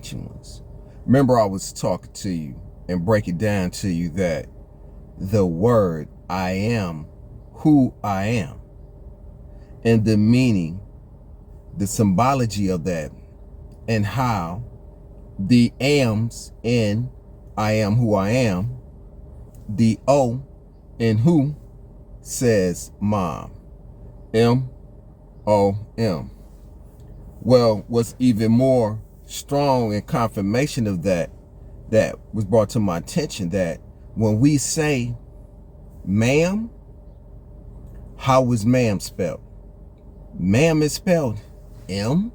ancient ones. Remember, I was talking to you and break it down to you that the word I am who I am, and the meaning, the symbology of that, and how the ams in I am who I am, the O in who says mom, M-O-M. Well, what's even more strong in confirmation of that was brought to my attention, that when we say ma'am, how is ma'am spelled? Ma'am is spelled M.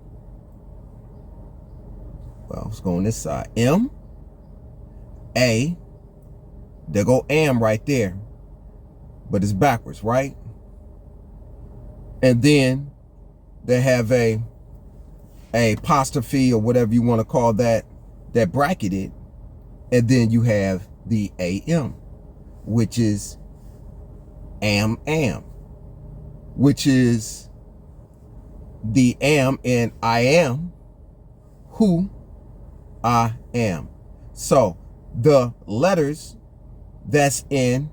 Well, let's go on this side. M, A, there go am right there, but it's backwards, right? And then they have a apostrophe or whatever you want to call that bracketed, and then you have the AM, which is am, which is the am in I am who I am. So the letters that's in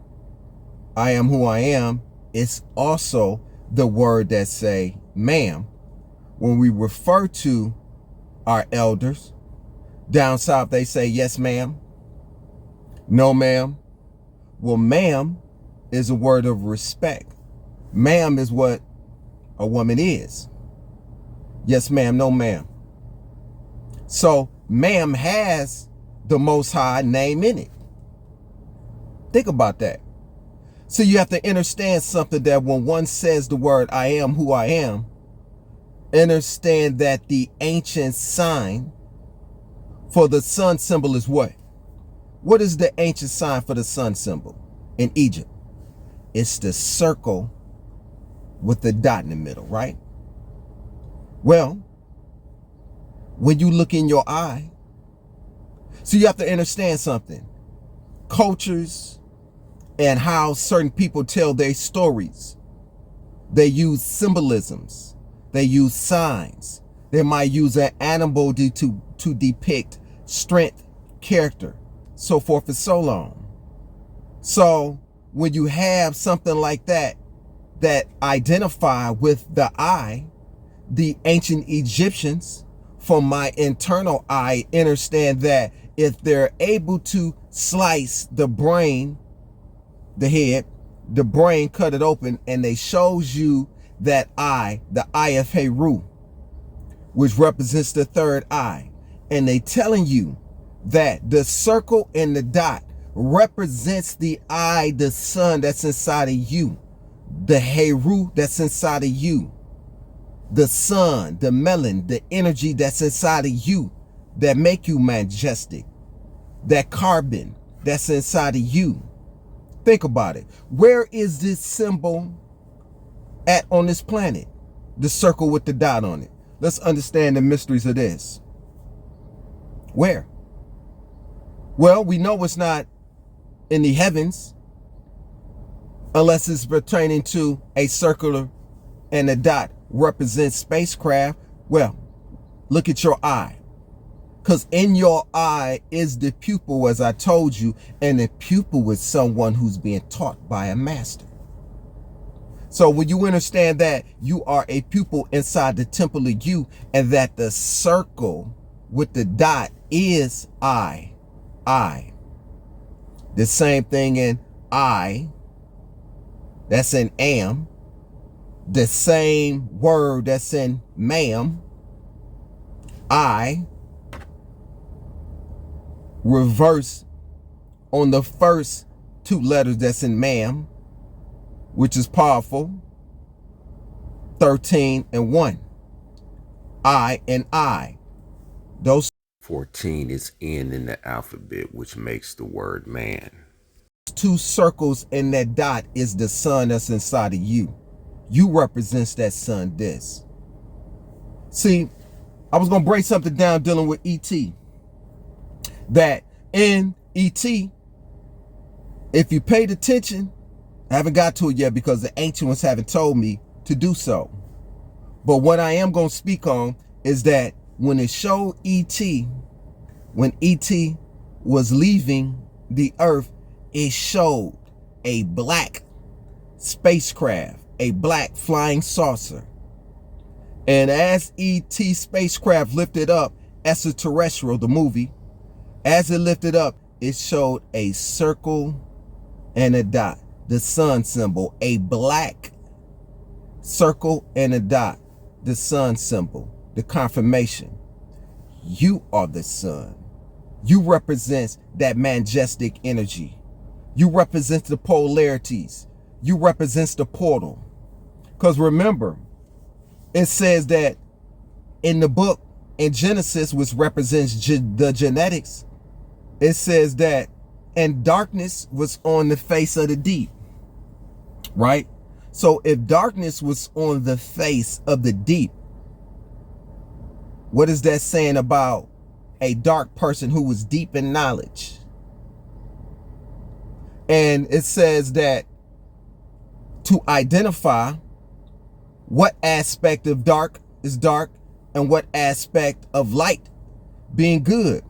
I am who I am is also the word that say ma'am. When we refer to our elders down south, they say yes ma'am, no ma'am. Well, ma'am is a word of respect. Ma'am is what a woman is. Yes ma'am, no ma'am. So ma'am has the Most High name in it. Think about that. So you have to understand something, that when one says the word I am who I am, understand that the ancient sign for the sun symbol is what? What is the ancient sign for the sun symbol in Egypt? It's the circle with the dot in the middle, right? Well, when you look in your eye, so you have to understand something. Cultures and how certain people tell their stories. They use symbolisms. They use signs. They might use an animal to depict strength, character, so forth and so on. So when you have something like that identify with the eye, the ancient Egyptians, from my internal eye, understand that if they're able to slice the brain, the head, the brain, cut it open, and they shows you that eye, the eye of Heru, which represents the third eye. And they telling you that the circle and the dot represents the eye, the sun that's inside of you, the Heru that's inside of you, the sun, the melon, the energy that's inside of you that make you majestic, that carbon that's inside of you. Think about it. Where is this symbol at on this planet? The circle with the dot on it. Let's understand the mysteries of this. Where? Well, we know it's not in the heavens unless it's pertaining to a circular and a dot represents spacecraft. Well, look at your eye. Because in your eye is the pupil, as I told you, and the pupil is someone who's being taught by a master. So when you understand that you are a pupil inside the temple of you, and that the circle with the dot is I. The same thing in I, that's in am. The same word that's in ma'am, I, reverse on the first two letters that's in ma'am, which is powerful. 13 and 1. I and I. Those 14 is N in the alphabet, which makes the word man. two circles in that dot is the sun that's inside of you. You represents that sun, this. See, I was going to break something down dealing with E.T. That in E.T., if you paid attention, I haven't got to it yet because the ancient ones haven't told me to do so. But what I am going to speak on is that when it showed E.T. when E.T. was leaving the earth, it showed a black spacecraft, a black flying saucer. And as E.T. spacecraft lifted up, Extraterrestrial, the movie, as it lifted up, it showed a circle and a dot, the sun symbol, a black circle and a dot, the sun symbol, the confirmation. You are the sun. You represent that majestic energy. You represent the polarities. You represent the portal. Because remember, it says that in the book, in Genesis, which represents the genetics, it says that, and darkness was on the face of the deep, right? So if darkness was on the face of the deep, what is that saying about a dark person who was deep in knowledge? And it says that to identify what aspect of dark is dark and what aspect of light being good.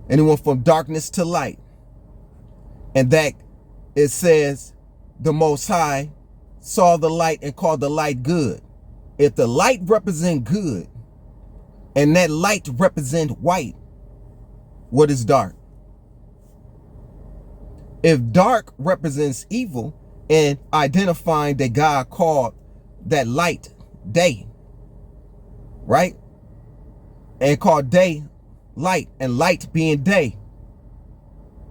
And it went from darkness to light. And that it says the Most High saw the light and called the light good. If the light represent good and that light represent white, what is dark? If dark represents evil and identifying that God called that light day, right? And called day light, and light being day.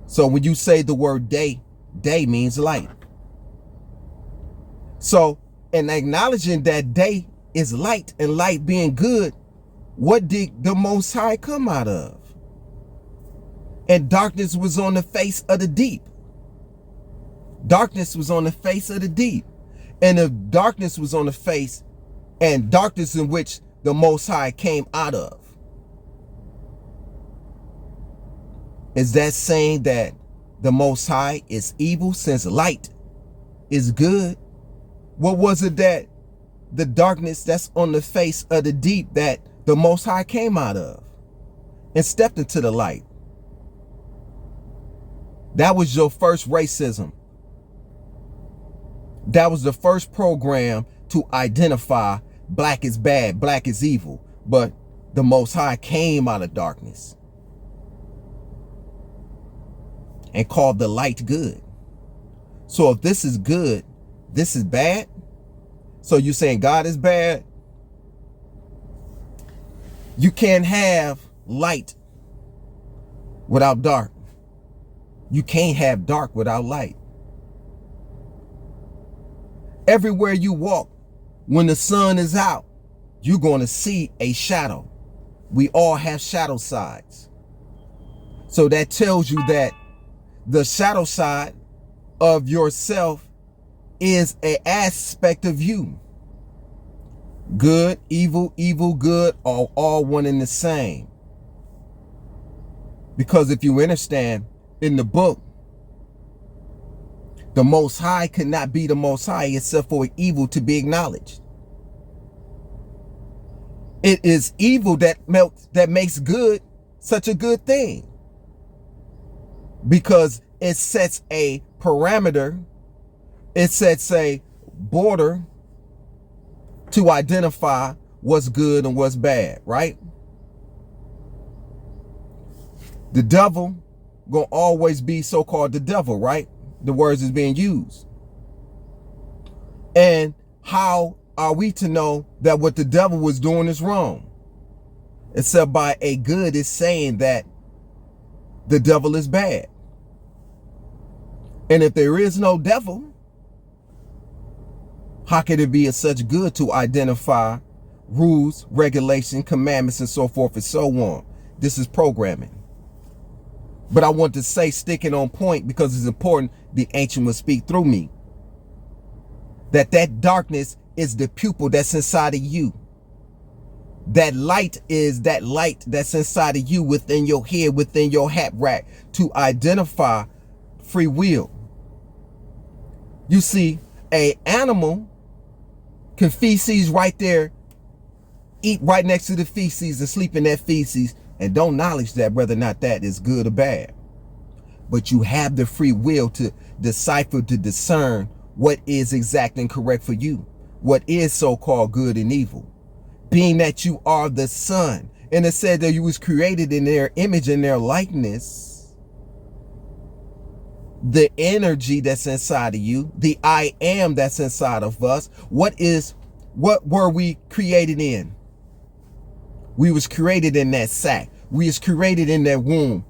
So when you say the word day, day means light. So in acknowledging that day is light and light being good, what did the Most High come out of? And darkness was on the face of the deep. Darkness was on the face of the deep. And if darkness was on the face, and darkness in which the Most High came out of, is that saying that the Most High is evil since light is good? What was it that the darkness that's on the face of the deep that the Most High came out of and stepped into the light? That was your first racism. That was the first program to identify black is bad, black is evil. But the Most High came out of darkness and called the light good. So if this is good, this is bad. So you're saying God is bad? You can't have light without dark. You can't have dark without light. Everywhere you walk, when the sun is out, you're going to see a shadow. We all have shadow sides. So that tells you that the shadow side of yourself is an aspect of you. Good, evil, evil, good are all one and the same. Because if you understand, in the book, the Most High could not be the Most High except for evil to be acknowledged. It is evil that makes good such a good thing. Because it sets a parameter, it sets a border to identify what's good and what's bad, right? The devil gonna always be so-called the devil, right? The words is being used. And how are we to know that what the devil was doing is wrong? Except by a good is saying that the devil is bad. And if there is no devil, how can it be a such good to identify rules, regulation, commandments, and so forth and so on? This is programming. But I want to say, sticking on point, because it's important, the ancient will speak through me. That darkness is the pupil that's inside of you. That light is that light that's inside of you, within your head, within your hat rack, to identify free will. You see, an animal can feces right there, eat right next to the feces and sleep in that feces and don't acknowledge that whether or not that is good or bad. But you have the free will to decipher, to discern what is exact and correct for you, what is so-called good and evil. Being that you are the son, and it said that you was created in their image and their likeness, the energy that's inside of you, the I am that's inside of us, what were we created in? We was created in that sack. We was created in that womb.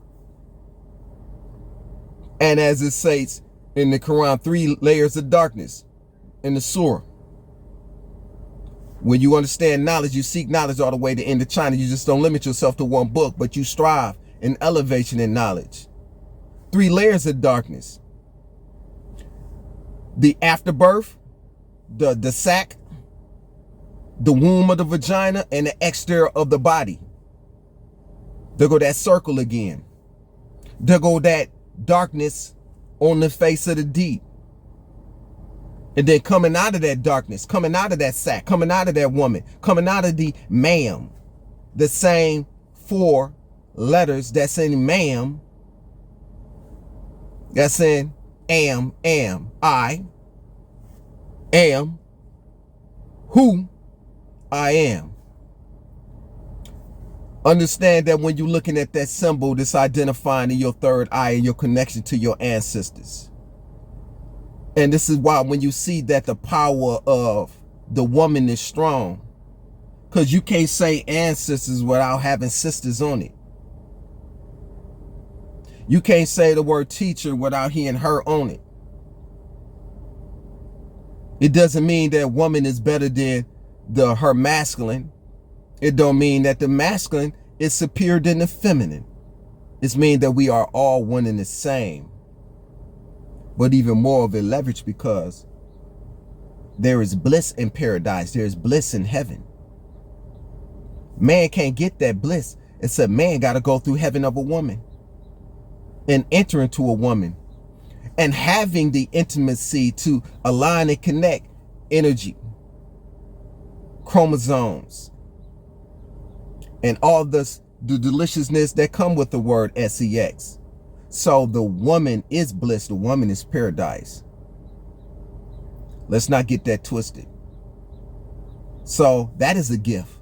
And as it says in the Quran, 3 layers of darkness in the surah. When you understand knowledge, you seek knowledge all the way to Indochina. You just don't limit yourself to one book, but you strive in elevation in knowledge. 3 layers of darkness. The afterbirth, the sac, the womb of the vagina, and the exterior of the body. There go that circle again. There go that darkness on the face of the deep. And then coming out of that darkness, coming out of that sack, coming out of that woman, coming out of the ma'am, the same 4 letters that's in ma'am, that's in am, I am who I am. Understand that when you're looking at that symbol, it's identifying in your third eye and your connection to your ancestors. And this is why when you see that the power of the woman is strong, because you can't say ancestors without having sisters on it. You can't say the word teacher without hearing her on it. It doesn't mean that woman is better than her masculine. It don't mean that the masculine is superior than the feminine. It means that we are all one and the same. But even more of a leverage, because there is bliss in paradise. There is bliss in heaven. Man can't get that bliss except man got to go through heaven of a woman and enter into a woman and having the intimacy to align and connect energy, chromosomes, and all the deliciousness that come with the word sex. So the woman is bliss. The woman is paradise. Let's not get that twisted. So that is a gift.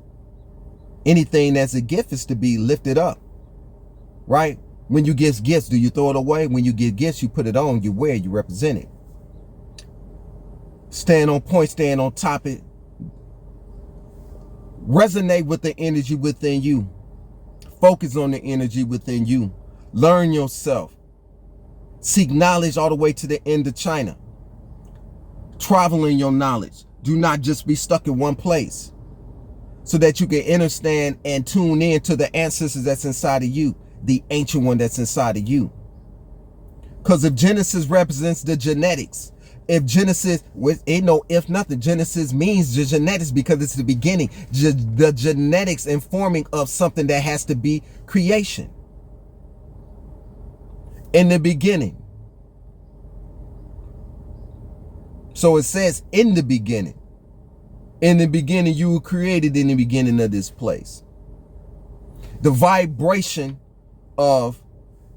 Anything that's a gift is to be lifted up, right? When you give gifts, do you throw it away? When you give gifts, you put it on, you wear it, you represent it. Stand on point, stand on top of it. Resonate with the energy within you. Focus on the energy within you. Learn yourself. Seek knowledge all the way to the end of China. Travel in your knowledge. Do not just be stuck in one place, so that you can understand and tune in to the ancestors that's inside of you, the ancient one that's inside of you. Because if Genesis represents the genetics, if Genesis, ain't no if nothing, Genesis means the genetics because it's the beginning. The genetics informing of something that has to be creation. In the beginning. So it says in the beginning. In the beginning, you were created in the beginning of this place. The vibration of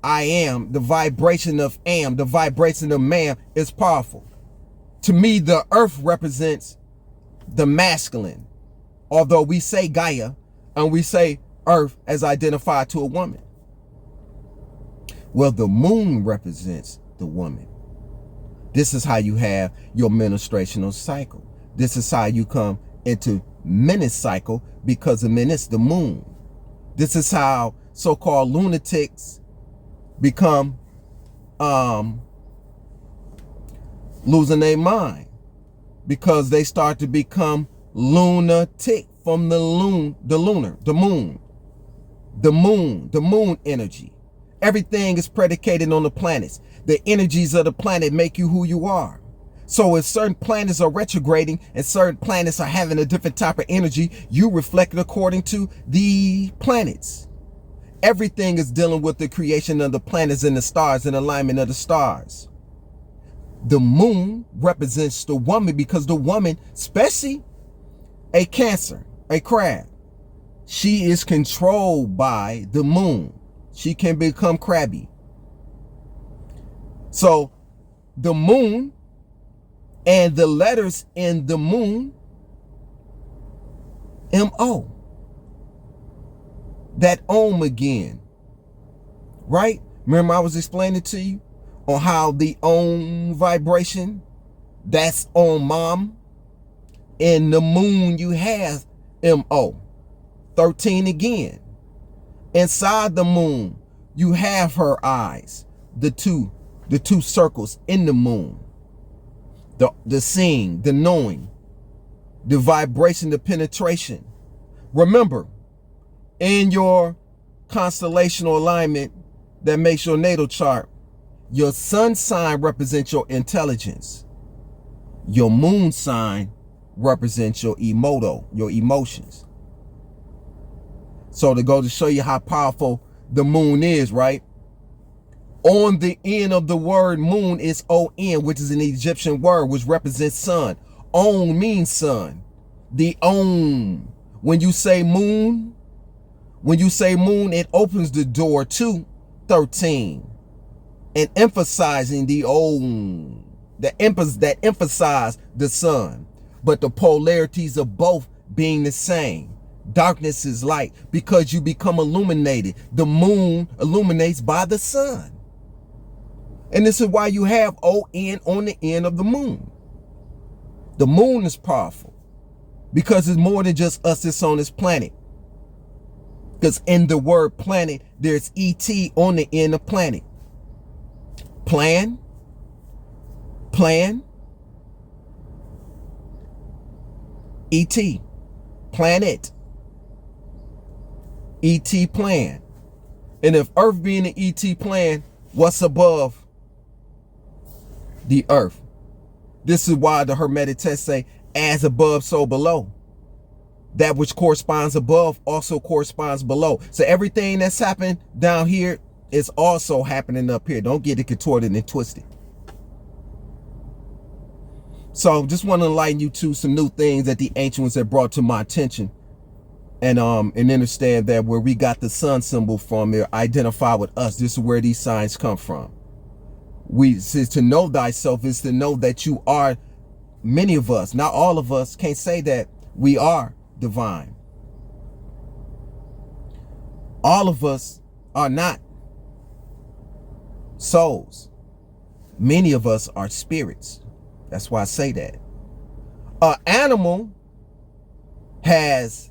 I am, the vibration of am, the vibration of man is powerful. To me, the earth represents the masculine. Although we say Gaia and we say earth as identified to a woman. Well, the moon represents the woman. This is how you have your menstruational cycle. This is how you come into menstrual cycle, because the menace, the moon. This is how so-called lunatics become losing their mind, because they start to become lunatic from the moon energy. Everything is predicated on the planets. The energies of the planet make you who you are. So if certain planets are retrograding and certain planets are having a different type of energy, you reflect it according to the planets. Everything is dealing with the creation of the planets and the stars and alignment of the stars. The moon represents the woman, because the woman, especially a Cancer, a crab, she is controlled by the moon. She can become crabby. So the moon and the letters in the moon, M-O. That Om again, right? Remember I was explaining to you on how the Om vibration, that's on mom. In the moon you have M-O. 13 again. Inside the moon, you have her eyes, the two circles in the moon, the seeing, the knowing, the vibration, the penetration. Remember, in your constellational alignment that makes your natal chart, your sun sign represents your intelligence. Your moon sign represents your your emotions. So to go to show you how powerful the moon is, right? On the end of the word moon is O-N, which is an Egyptian word, which represents sun. On means sun. The Om. When you say moon, it opens the door to 13. And emphasizing the Om. That emphasize the sun. But the polarities of both being the same. Darkness is light because you become illuminated. The moon illuminates by the sun. And this is why you have O-N on the end of the moon. The moon is powerful because it's more than just us that's on this planet. Because in the word planet, there's E-T on the end of planet. Plan. E-T. Planet. E.T. plan. And if Earth being an E.T. plan, what's above the Earth? This is why the Hermetic text say, as above, so below. That which corresponds above also corresponds below. So everything that's happened down here is also happening up here. Don't get it contorted and twisted. So just want to enlighten you to some new things that the ancient ones have brought to my attention. And understand that where we got the sun symbol from, it identify with us. This is where these signs come from. To know thyself is to know that you are, many of us, not all of us, can't say that we are divine. All of us are not souls. Many of us are spirits. That's why I say that. An animal has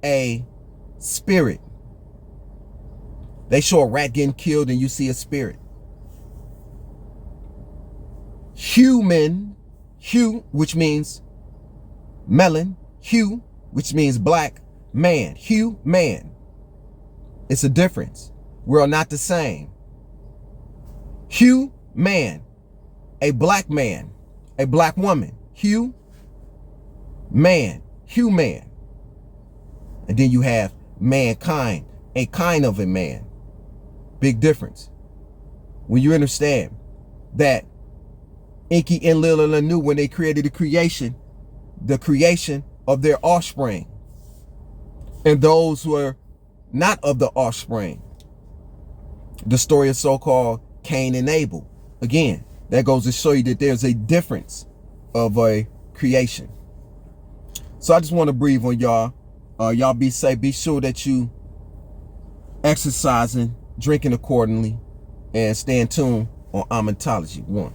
a spirit. They show a rat getting killed and you see a spirit. Human, hue, which means melon, hue, which means black, man, hue, man. It's a difference. We're not the same. Hue, man, a black woman, hue, man, hue, man. And then you have mankind, a kind of a man. Big difference. When you understand that Enki, Enlil, and Anu, when they created the creation of their offspring, and those who are not of the offspring, the story of so-called Cain and Abel. Again, that goes to show you that there's a difference of a creation. So I just want to breathe on y'all. Y'all be safe. Be sure that you exercising, drinking accordingly, and staying tuned on Ontology 1.